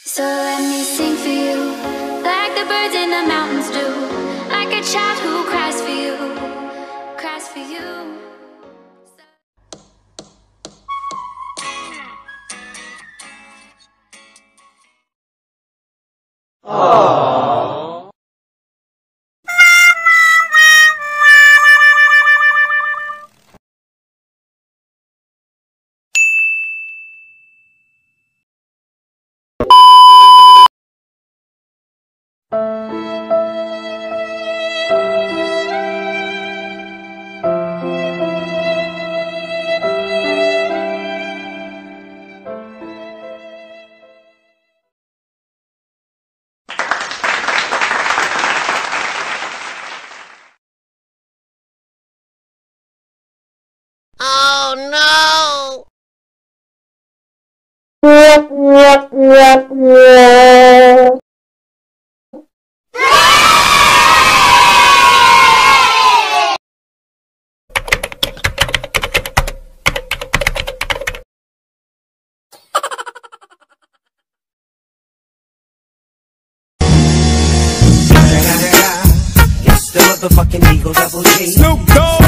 So let me sing for you, like the birds in the mountains do, like a child who cries for you, cries for you. Aww. Oh no! It's the motherfucking Eagle Double G. Snoop Dogg.